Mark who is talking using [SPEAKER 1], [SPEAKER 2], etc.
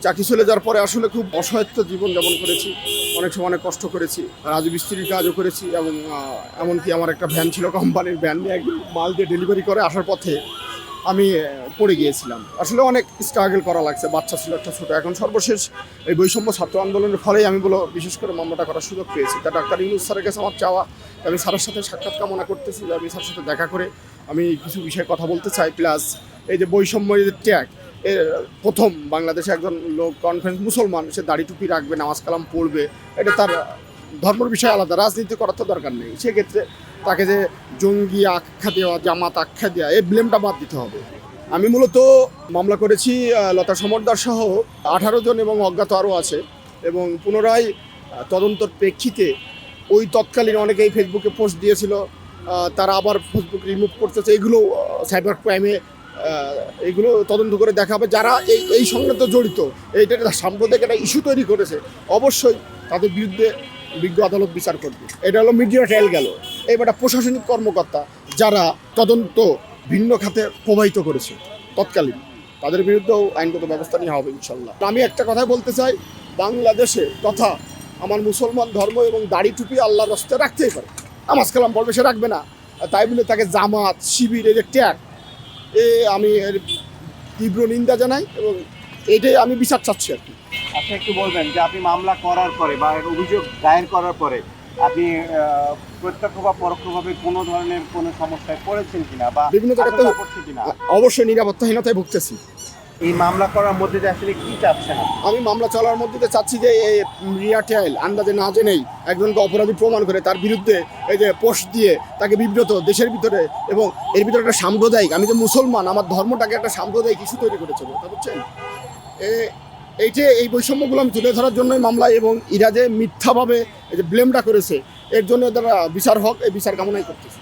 [SPEAKER 1] চাকরি চলে যাওয়ার পরে আসলে খুব অসহায়ত্ব জীবন যাপন করেছি, অনেক সময় অনেক কষ্ট করেছি, রাজমিস্ত্রির কাজও করেছি এবং এমনকি আমার একটা ভ্যান ছিল, কোম্পানির ভ্যান নিয়ে একদিন মাল দিয়ে ডেলিভারি করে আসার পথে আমি পড়ে গিয়েছিলাম। আসলে অনেক স্ট্রাগল করা লাগছে, বাচ্চা ছিল একটা ছোটো। এখন সর্বশেষ এই বৈষম্য ছাত্র আন্দোলনের ফলেই আমি বিশেষ করে মামলাটা করার সুযোগ পেয়েছি। তা ডাক্তার ইউনূস স্যারের কাছে আমার চাওয়া, আমি স্যারের সাথে সাক্ষাৎ কামনা করতেছি, আমি স্যারের সাথে দেখা করে আমি কিছু বিষয়ে কথা বলতে চাই। প্লাস এই যে বৈষম্য ট্যাগ, এর প্রথম বাংলাদেশে একজন লোক কনফারেন্স মুসলমান, সে দাড়ি টুপি রাখবে, নামাজ কালাম পড়বে, এটা তার ধর্মের বিষয় আলাদা, রাজনীতি করার তো দরকার নেই। সেক্ষেত্রে তাকে যে জঙ্গি আখ্যা দেওয়া, জামাত আখ্যা দেওয়া, এই ব্লেমটা বাদ দিতে হবে। আমি মূলত মামলা করেছি লতা সমদ্দার সহ 18 জন এবং অজ্ঞাত আরও আছে, এবং পুনরায় তদন্তর প্রেক্ষিতে ওই তৎকালীন অনেকেই ফেসবুকে পোস্ট দিয়েছিল, তারা আবার ফেসবুক রিমুভ করতেছে। এগুলো সাইবার ক্রাইমে এগুলো তদন্ত করে দেখা হবে। যারা এই সঙ্গে তো জড়িত, এইটা সাম্প্রদায়িক একটা ইস্যু তৈরি করেছে, অবশ্যই তাদের বিরুদ্ধে বিজ্ঞ আদালত বিচার করবে। এটা হলো মিডিয়া ট্রায়াল গেল। এবার প্রশাসনিক কর্মকর্তা যারা তদন্ত ভিন্ন খাতে প্রবাহিত করেছে তৎকালীন, তাদের বিরুদ্ধেও আইনগত ব্যবস্থা নেওয়া হবে ইনশাল্লাহ। আমি একটা কথা বলতে চাই, বাংলাদেশে তথা আমার মুসলমান ধর্ম এবং দাড়ি টুপি আল্লাহর রাস্তায় রাখতেই পারে, নামাজ কালাম পড়বে, সে রাখবে না, তাই বলে তাকে জামাত শিবির এই যে ট্যাগ, আমি এর তীব্র নিন্দা জানাই এবং এইটাই আমি বিচার চাচ্ছি আর কি।
[SPEAKER 2] আচ্ছা, একটু বলবেন যে আপনি মামলা করার পরে বা অভিযোগ দায়ের করার পরে আপনি প্রত্যক্ষ বা পরোক্ষভাবে কোনো ধরনের কোনো সমস্যায় পড়েছেন কিনা বা
[SPEAKER 1] বিভিন্ন জায়গাতে
[SPEAKER 2] পড়ছে কিনা?
[SPEAKER 1] অবশ্যই নিরাপত্তাহীনতায় ভুগতেছি।
[SPEAKER 2] এই মামলা করার মধ্যে দিয়ে আসলে কি চাচ্ছেন?
[SPEAKER 1] আমি মামলা চলার মধ্যে দিয়ে চাচ্ছি যে এই মিডিয়া ট্রায়াল আন্দাজে না জেনেই একজনকে অপরাধী প্রমাণ করে তার বিরুদ্ধে এই যে পোস্ট দিয়ে তাকে বিব্রত দেশের ভিতরে, এবং এর ভিতরে একটা সাম্প্রদায়িক, আমি যে মুসলমান, আমার ধর্মটাকে একটা সাম্প্রদায়িক ইস্যু তৈরি করেছে, বুঝতে পারছেন? এই বৈষম্যগুলো আমি তুলে ধরার জন্যই মামলা, এবং এরা যে মিথ্যাভাবে এই যে ব্লেমটা করেছে, এর জন্য তারা বিচার হোক, এই বিচার কামনাই করতেছে।